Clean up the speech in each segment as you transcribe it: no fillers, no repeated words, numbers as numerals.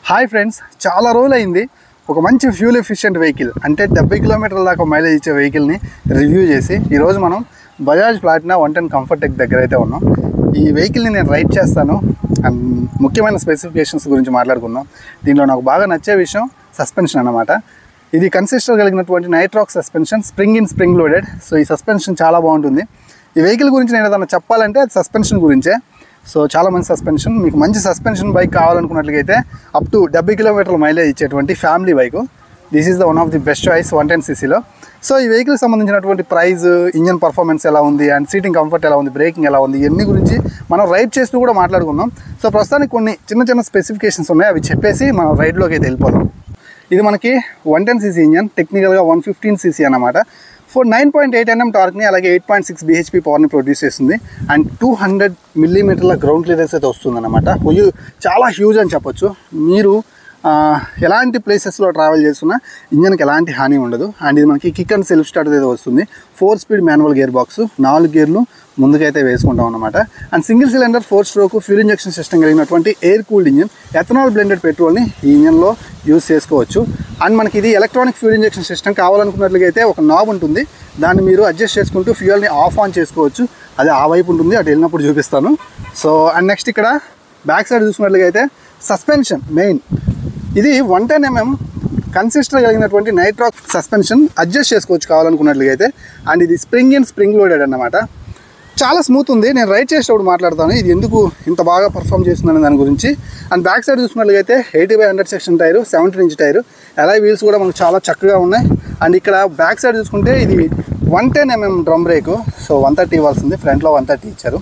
Hi friends, చాలా రోజులైంది ఒక మంచి ఫ్యూల్ ఎఫిషియెంట్ వెహికల్ అంటే 70 కిలోమీటర్ల దాకా మైలేజ్ ఇచ్చే వెహికల్ని రివ్యూ చేసి ఈరోజు మనం బజాజ్ ప్లాటినా 110 కంఫర్ట్ టెక్ దగ్గర అయితే ఉన్నాం. ఈ వెహికల్ని నేను రైడ్ చేస్తాను అండ్ ముఖ్యమైన స్పెసిఫికేషన్స్ గురించి మాట్లాడుకుందాం. దీనిలో నాకు బాగా నచ్చే విషయం సస్పెన్షన్ అన్నమాట. ఇది కన్సిస్టర్ కలిగినటువంటి nitrox suspension, spring in spring loaded. So ఈ సస్పెన్షన్ చాలా బాగుంటుంది. ఈ వెహికల్ గురించి నేను ఏదైనా చెప్పాలంటే అది సస్పెన్షన్ గురించే. సో చాలా మంచి సస్పెన్షన్. మీకు మంచి సస్పెన్షన్ బైక్ కావాలనుకున్నట్లయితే అప్ టు 70 కిలోమీటర్ల మైలేజ్ ఇచ్చేటువంటి family bike this is the one of the best choice 110cc. So ఈ వెహికల్కి సంబంధించినటువంటి ప్రైస్, ఇంజన్ పర్ఫార్మెన్స్ ఎలా ఉంది అండ్ సీటింగ్ కంఫర్ట్ ఎలా ఉంది, బ్రేకింగ్ ఎలా ఉంది, ఇవన్నీ గురించి మనం రైడ్ చేస్తూ కూడా మాట్లాడుకుందాం. సో ప్రస్తుతానికి కొన్ని చిన్న స్పెసిఫికేషన్స్ ఉన్నాయి, అవి చెప్పేసి మనం రైడ్లోకి అయితే వెళ్ళిపోదాం. ఇది మనకి 110cc ఇంజన్, టెక్నికల్గా 115cc అన్నమాట. 9.8 Nm టార్క్ని అలాగే 8.6 bhp పవర్ని ప్రొడ్యూస్ చేస్తుంది అండ్ 200 మిల్లీమీటర్ల గ్రౌండ్ క్లియరెన్స్ అయితే వస్తుంది అన్నమాట. చాలా హ్యూజ్ అని చెప్పొచ్చు. మీరు ఎలాంటి ప్లేసెస్లో ట్రావెల్ చేస్తున్నా ఇంజన్కి ఎలాంటి హాని ఉండదు. అండ్ ఇది మనకి కిక్ అండ్ సెల్ఫ్ స్టార్ట్ అయితే వస్తుంది. 4 స్పీడ్ మాన్యువల్ గేర్ బాక్స్, 4 గేర్లు ముందుకైతే వేసుకుంటాం అనమాట. And single cylinder 4 stroke fuel injection system కలిగినటువంటి air cooled engine, ethanol blended పెట్రోల్ని ఈ ఇంజన్లో యూజ్ చేసుకోవచ్చు. అండ్ మనకి ఇది ఎలక్ట్రానిక్ ఫ్యూల్ ఇంజెక్షన్ సిస్టమ్. కావాలనుకున్నట్లయితే ఒక నాబ్ ఉంటుంది, దాన్ని మీరు అడ్జస్ట్ చేసుకుంటూ ఫ్యూయల్ని ఆఫ్ ఆన్ చేసుకోవచ్చు. అది ఆ వైపు ఉంటుంది, అటు వెళ్ళినప్పుడు చూపిస్తాను. సో అండ్ నెక్స్ట్ ఇక్కడ బ్యాక్ సైడ్ చూసుకున్నట్లయితే సస్పెన్షన్ మెయిన్. ఇది 110 mm కన్సిస్టర్ కలిగినటువంటి నైట్రాక్ సస్పెన్షన్ అడ్జస్ట్ చేసుకోవచ్చు కావాలనుకున్నట్లయితే. అండ్ ఇది స్ప్రింగ్ ఇన్ స్ప్రింగ్ లోడెడ్ అన్నమాట. చాలా స్మూత్ ఉంది. నేను రైడ్ చేసేటప్పుడు మాట్లాడతాను ఇది ఎందుకు ఇంత బాగా పర్ఫామ్ చేస్తుందని దాని గురించి. అండ్ బ్యాక్ సైడ్ చూసుకున్నట్లయితే 80/100 section tyre, 17-inch tyre, alloy wheels కూడా మనకు చాలా చక్కగా ఉన్నాయి. అండ్ ఇక్కడ బ్యాక్ సైడ్ చూసుకుంటే ఇది 110 mm డ్రమ్ బ్రేకు. సో 130 ఇవ్వాల్సింది, ఫ్రంట్లో 130 ఇచ్చారు.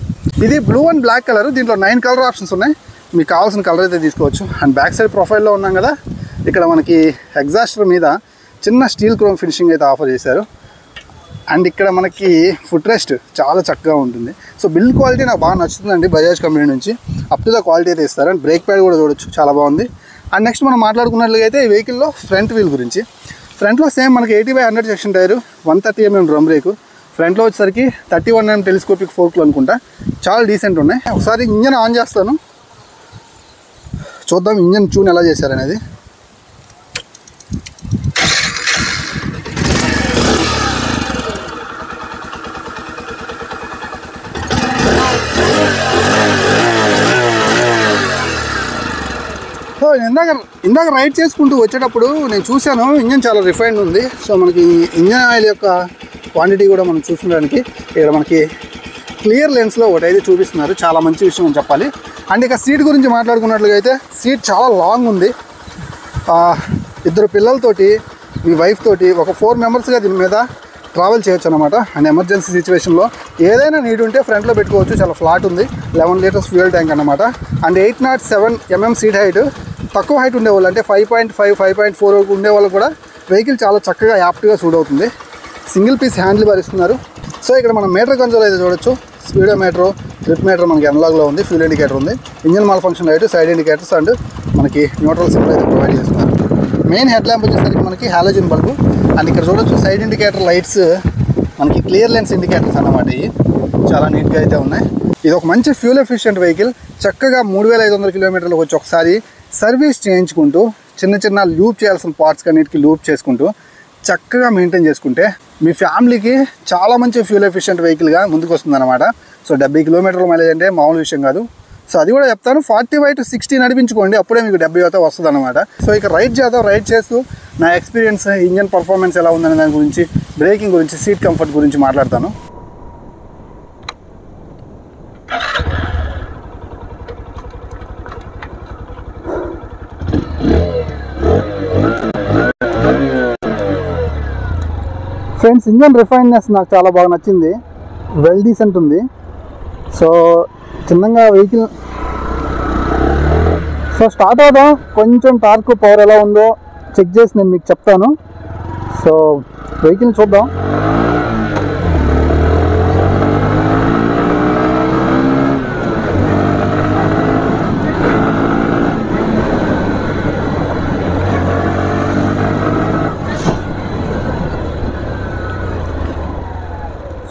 ఇది బ్లూ అండ్ బ్లాక్ కలర్. దీంట్లో 9 కలర్ ఆప్షన్స్ ఉన్నాయి, మీకు కావాల్సిన కలర్ అయితే తీసుకోవచ్చు. అండ్ బ్యాక్ సైడ్ ప్రొఫైల్లో ఉన్నాం కదా, ఇక్కడ మనకి ఎగ్జాస్టర్ మీద చిన్న స్టీల్ క్రోమ్ ఫినిషింగ్ అయితే ఆఫర్ చేశారు. అండ్ ఇక్కడ మనకి ఫుట్ రెస్ట్ చాలా చక్కగా ఉంటుంది. సో బిల్డ్ క్వాలిటీ నాకు బాగా నచ్చుతుందండి. బజాజ్ కంపెనీ నుంచి అప్ టు ద క్వాలిటీ అయితే ఇస్తారు. అండ్ బ్రేక్ ప్యాడ్ కూడా చూడొచ్చు, చాలా బాగుంది. అండ్ నెక్స్ట్ మనం మాట్లాడుకున్నట్లయితే ఈ వెహికల్లో ఫ్రంట్ వీల్ గురించి. ఫ్రంట్లో సేమ్ మనకి 80/100 section tyre, 130 mm drum brake, ఫ్రంట్లో వచ్చేసరికి 31 mm టెలిస్కోపిక్ ఫోర్క్లు అనుకుంటా. చాలా డీసెంట్ ఉన్నాయి. ఒకసారి ఇంజన్ ఆన్ చేస్తాను, చూద్దాం ఇంజన్ ట్యూన్ ఎలా చేశారనేది. సో ఇందాక రైడ్ చేసుకుంటూ వచ్చేటప్పుడు నేను చూశాను ఇంజన్ చాలా రిఫైన్డ్ ఉంది. సో మనకి ఇంజన్ ఆయిల్ యొక్క క్వాంటిటీ కూడా మనం చూసుకోవడానికి ఇక్కడ మనకి క్లియర్ లెన్స్లో ఒకటి అయితే చూపిస్తున్నారు. చాలా మంచి విషయం అని చెప్పాలి. అండ్ ఇక సీట్ గురించి మాట్లాడుకున్నట్లుగా అయితే సీట్ చాలా లాంగ్ ఉంది. 2 పిల్లలతోటి, మీ వైఫ్ తోటి ఒక 4 మెంబర్స్గా దీని మీద ట్రావెల్ చేయొచ్చు అనమాట. అండ్ ఎమర్జెన్సీ సిచ్యువేషన్లో ఏదైనా నీడ్ ఉంటే ఫ్రంట్లో పెట్టుకోవచ్చు. చాలా ఫ్లాట్ ఉంది, 11 లీటర్స్ ఫ్యూయల్ ట్యాంక్ అనమాట. And 807 mm seat height. తక్కువ హైట్ ఉండేవాళ్ళు అంటే 5.5, 5.4 ఉండేవాళ్ళు కూడా వెహికల్ చాలా చక్కగా యాప్ట్గా సూట్ అవుతుంది. సింగిల్ పీస్ హ్యాండిల్ బార్ ఇస్తున్నారు. సో ఇక్కడ మనం మీటర్ కన్సోల్ అయితే చూడొచ్చు. స్పీడోమీటర్, ట్రిప్ మీటర్ మనకి అనలాగ్లో ఉంది, ఫ్యూల్ ఇండికేటర్ ఉంది, engine mall function light, side indicators and మనకి న్యూట్రల్ సింబల్ అయితే ప్రొవైడ్ చేస్తున్నారు. మెయిన్ హెడ్ ల్యాంప్ వచ్చేసరికి మనకి హాలోజన్ బల్బు. అండ్ ఇక్కడ చూడొచ్చు సైడ్ ఇండికేటర్ లైట్స్ మనకి క్లియర్ లెన్స్ ఇండికేటర్స్ అన్నమాట. ఇవి చాలా నీట్గా అయితే ఉన్నాయి. ఇది ఒక మంచి ఫ్యూల్ ఎఫిషియెంట్ వెహికల్. చక్కగా 3500 కిలోమీటర్లకు వచ్చి ఒకసారి సర్వీస్ చేయించుకుంటూ చిన్న లూప్ చేయాల్సిన పార్ట్స్ అన్నిటికీ లూప్ చేసుకుంటూ చక్కగా మెయింటైన్ చేసుకుంటే మీ ఫ్యామిలీకి చాలా మంచి ఫ్యూల్ ఎఫిషియెంట్ వెహికల్గా ముందుకు వస్తుంది అనమాట. సో 70 కిలోమీటర్ల మైలేజ్ అంటే మామూలు విషయం కాదు. సో అది కూడా చెప్తాను, 45 to 60 నడిపించుకోండి, అప్పుడే మీకు 70 అయితే వస్తుంది అనమాట. సో ఇక రైడ్ చేద్దాం. రైడ్ చేస్తూ నా ఎక్స్పీరియన్స్, ఇంజన్ పర్ఫార్మెన్స్ ఎలా ఉందనే దాని గురించి, బ్రేకింగ్ గురించి, సీట్ కంఫర్ట్ గురించి మాట్లాడతాను. ఫ్రెండ్స్, ఇంజన్ రిఫైన్నెస్ నాకు చాలా బాగా నచ్చింది. వెల్ డీసెంట్ ఉంది. సో చిన్నగా వెహికల్ స్టార్ట్ అవుదాం. కొంచెం టార్క్, పవర్ ఎలా ఉందో చెక్ చేసి నేను మీకు చెప్తాను. సో వెహికల్ చూద్దాం.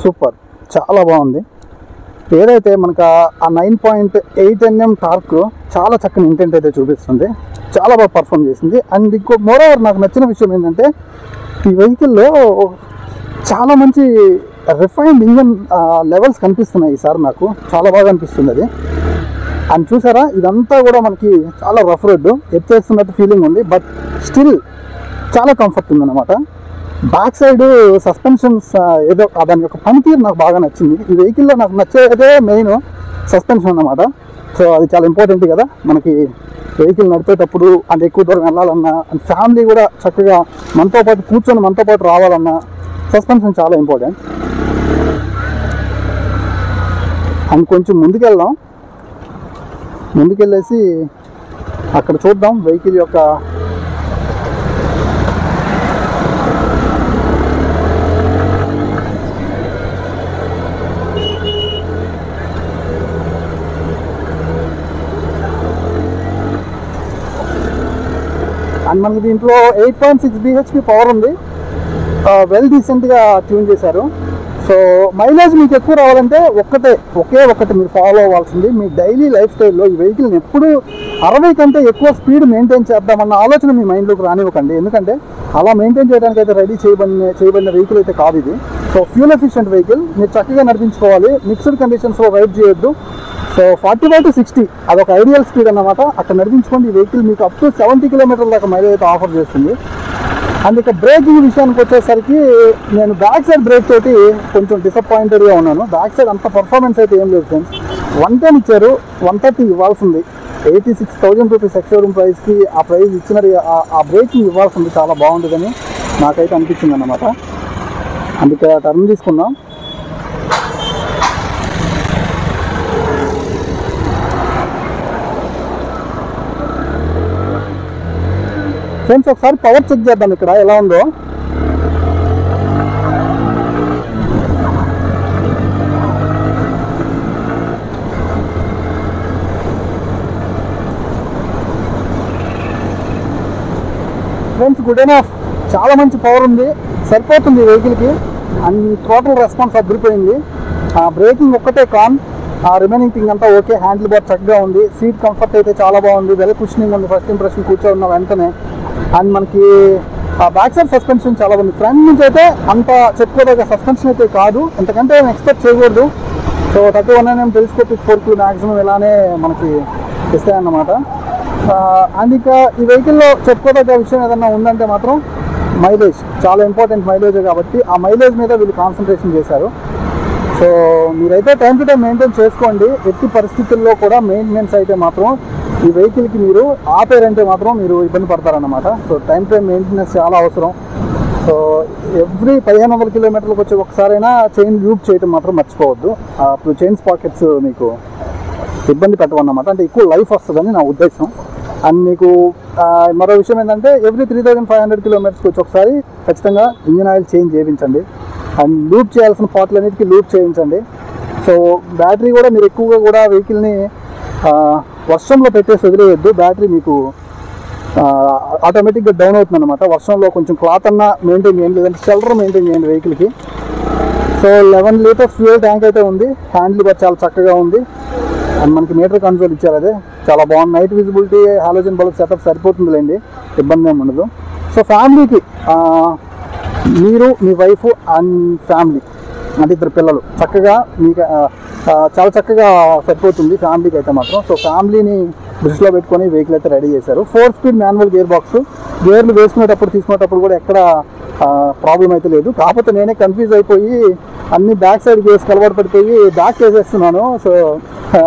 సూపర్, చాలా బాగుంది. ఏదైతే మనకు ఆ 9.8 Nm టార్క్ చాలా చక్కని ఇంటెంట్ అయితే చూపిస్తుంది. చాలా బాగా పర్ఫామ్ చేసింది. అండ్ ఇంకో మోరోవర్ నాకు నచ్చిన విషయం ఏంటంటే ఈ వెహికల్లో చాలా మంచి రిఫైన్డ్ ఇంజన్ లెవెల్స్ కనిపిస్తున్నాయి ఈసారి. నాకు చాలా బాగా అనిపిస్తుంది అది. అండ్ చూసారా, ఇదంతా కూడా మనకి చాలా రఫ్ రోడ్, ఎత్తేస్తున్నట్టు ఫీలింగ్ ఉంది, బట్ స్టిల్ చాలా కంఫర్ట్ ఉందన్నమాట. బ్యాక్ సైడ్ సస్పెన్షన్స్ ఏదో దాని యొక్క పనితీరు నాకు బాగా నచ్చింది. ఈ వెహికల్లో నాకు నచ్చేదే మెయిన్ సస్పెన్షన్ అన్నమాట. సో అది చాలా ఇంపార్టెంట్ కదా మనకి వెహికల్ నడిపేటప్పుడు. అంటే ఎక్కువ దూరం వెళ్ళాలన్నా, అండ్ ఫ్యామిలీ కూడా చక్కగా మనతో పాటు కూర్చొని మనతో పాటు రావాలన్నా సస్పెన్షన్ చాలా ఇంపార్టెంట్. అండ్ కొంచెం ముందుకెళ్ళేసి అక్కడ చూద్దాం వెహికల్ యొక్క అండ్ మనకి దీంట్లో 8.6 bhp పవర్ ఉంది. వెల్ డీసెంట్గా ట్యూన్ చేశారు. సో మైలేజ్ మీకు ఎక్కువ రావాలంటే ఒకే ఒకటి మీరు ఫాలో అవ్వాల్సింది, మీ డైలీ లైఫ్ స్టైల్లో ఈ వెహికల్ని ఎప్పుడు 60 కంటే ఎక్కువ స్పీడ్ మెయింటైన్ చేద్దామన్న ఆలోచన మీ మైండ్లోకి రానివ్వకండి. ఎందుకంటే అలా మెయింటైన్ చేయడానికి అయితే రెడీ చేయబడిన వెహికల్ అయితే కాదు ఇది. సో ఫ్యూల్ ఎఫిషియెంట్ వెహికల్, మీరు చక్కగా నడిపించుకోవాలి, మిక్స్డ్ కండిషన్స్లో రైడ్ చేయొద్దు. సో 45 to 60 అదొక ఐడియల్ స్పీడ్ అన్నమాట. అక్కడ నడిపించుకోండి. ఈ వెహికల్ మీకు అప్ టు 70 కిలోమీటర్ల దాకా మైలేజ్ అయితే ఆఫర్ చేస్తుంది. అండ్ ఇక బ్రేకింగ్ విషయానికి వచ్చేసరికి నేను బ్యాక్ సైడ్ బ్రేక్ తోటి కొంచెం డిసప్పాయింటెడ్గా ఉన్నాను. బ్యాక్ సైడ్ అంత పర్ఫార్మెన్స్ అయితే ఏం లేదు ఫ్రెండ్స్. 110 ఇచ్చారు, 130 ఇవ్వాల్సింది. 86,000 రూపీస్ ఎక్స్ షోరూమ్ ప్రైస్కి ఆ ప్రైస్ ఇచ్చిన ఆ బ్రేకింగ్ ఇవ్వాల్సింది చాలా బాగుంటుందని నాకైతే అనిపించింది అన్నమాట. అందుకే టర్న్ తీసుకుందాం. ఫ్రెండ్స్ ఒకసారి పవర్ చెక్ చేద్దాం ఇక్కడ ఎలా ఉందో. ఫ్రెండ్స్ గుడ్ ఎనఫ్, చాలా మంచి పవర్ ఉంది, సరిపోతుంది వెహికల్కి. అండ్ టోటల్ రెస్పాన్స్ అదిరిపోయింది. బ్రేకింగ్ ఒక్కటే కాన్, రిమైనింగ్ థింగ్ అంతా ఓకే. హ్యాండిల్ బార్ చక్కగా ఉంది, సీట్ కంఫర్ట్ అయితే చాలా బాగుంది, వెల్ కుషనింగ్ ఉంది ఫస్ట్ ఇంప్రెషన్ కూర్చోన్న వెంటనే. అండ్ మనకి బ్యాక్ సైడ్ సస్పెన్షన్ చాలా ఉంది. ఫ్రంట్ నుంచి అయితే అంత చెప్పుకోదగ్గ సస్పెన్షన్ అయితే కాదు, ఎంతకంటే ఎక్స్పెక్ట్ చేయకూడదు. సో 31 టెలిస్కోపిక్ ఫోర్క్ మ్యాక్సిమం ఇలానే మనకి ఇస్తాయన్నమాట. అండ్ ఇక ఈ వెహికల్లో చెప్పుకోదగ్గ విషయం ఏదన్నా ఉందంటే మాత్రం మైలేజ్ చాలా ఇంపార్టెంట్. మైలేజ్ కాబట్టి ఆ మైలేజ్ మీద వీళ్ళు కాన్సన్ట్రేషన్ చేశారు. సో మీరైతే టైం టు టైం మెయింటైన్ చేసుకోండి. ఎట్టి పరిస్థితుల్లో కూడా మెయింటెనెన్స్ అయితే మాత్రం ఈ వెహికల్కి మీరు ఆపేరంటే మాత్రం మీరు ఇబ్బంది పడతారన్నమాట. So time to time maintenance చాలా అవసరం. సో ఎవ్రీ 1500 కిలోమీటర్లకు వచ్చి ఒకసారైనా చైన్ లూప్ చేయడం మాత్రం మర్చిపోవద్దు. అప్పుడు చైన్ స్పాకెట్స్ మీకు ఇబ్బంది పెట్టవన్నమాట, అంటే ఎక్కువ లైఫ్ వస్తుందని నా ఉద్దేశం. అండ్ మీకు మరో విషయం ఏంటంటే ఎవ్రీ 3500 కిలోమీటర్స్కి వచ్చి ఒకసారి ఖచ్చితంగా ఇంజిన్ ఆయిల్ చేంజ్ చేయించండి. అండ్ లూప్ చేయాల్సిన పార్ట్లన్నిటికీ లూప్ చేయించండి. సో బ్యాటరీ కూడా మీరు ఎక్కువగా కూడా వెహికల్ని వర్షంలో పెట్టేసి వదిలేయద్దు. బ్యాటరీ మీకు ఆటోమేటిక్గా డౌన్ అవుతుంది అనమాట. వర్షంలో కొంచెం క్లాత్ అన్నా మెయింటైన్ చేయండి, లేదంటే షెల్టర్ మెయింటైన్ చేయండి వెహికల్కి. సో 11 లీటర్స్ ఫ్యూయల్ ట్యాంక్ అయితే ఉంది. హ్యాండిల్ బార్ చాలా చక్కగా ఉంది. అండ్ మనకి మీటర్ కన్సోల్ ఇచ్చారు, అదే చాలా బాగుంది. Night visibility, halogen bulb setup సరిపోతుందిలేండి, ఇబ్బంది ఏమి ఉండదు. సో ఫ్యామిలీకి మీరు, మీ వైఫ్ అండ్ ఫ్యామిలీ అంటే 2 పిల్లలు చక్కగా మీకు చాలా చక్కగా సరిపోతుంది ఫ్యామిలీకి అయితే మాత్రం. సో ఫ్యామిలీని దృష్టిలో పెట్టుకొని వెహికల్ అయితే రెడీ చేశారు. 4 స్పీడ్ మాన్యువల్ గేర్ బాక్స్, గేర్లు వేసుకునేటప్పుడు తీసుకునేటప్పుడు కూడా ఎక్కడ ప్రాబ్లం అయితే లేదు. కాకపోతే నేనే కన్ఫ్యూజ్ అయిపోయి అన్ని బ్యాక్ సైడ్ గేర్స్ కలవాటు పడిపోయి బ్యాక్ వేసేస్తున్నాను. సో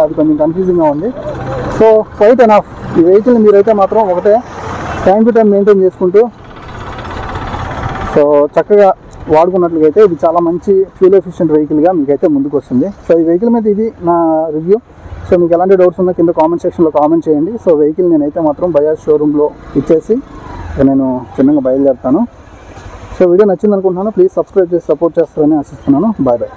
అది కొంచెం కన్ఫ్యూజింగ్గా ఉంది. So quite enough. ఈ వెహికల్ని మీరైతే మాత్రం ఒకటే టైం టు టైం మెయింటైన్ చేసుకుంటూ సో చక్కగా వాడుకున్నట్లయితే ఇది చాలా మంచి ఫ్యూల్ ఎఫిషియెంట్ వెహికల్గా మీకైతే ముందుకు వస్తుంది. సో ఈ వెహికల్ మీద ఇది నా రివ్యూ. సో మీకు ఎలాంటి డౌట్స్ ఉన్నా కింద కామెంట్ సెక్షన్లో కామెంట్ చేయండి. సో వెహికల్ నేనైతే మాత్రం బజాజ్ షోరూంలో ఇచ్చేసి నేను చిన్నగా బయలుదేరుతాను. సో వీడియో నచ్చింది అనుకుంటున్నాను. ప్లీజ్ సబ్స్క్రైబ్ చేసి సపోర్ట్ చేస్తారని ఆశిస్తున్నాను. Bye bye.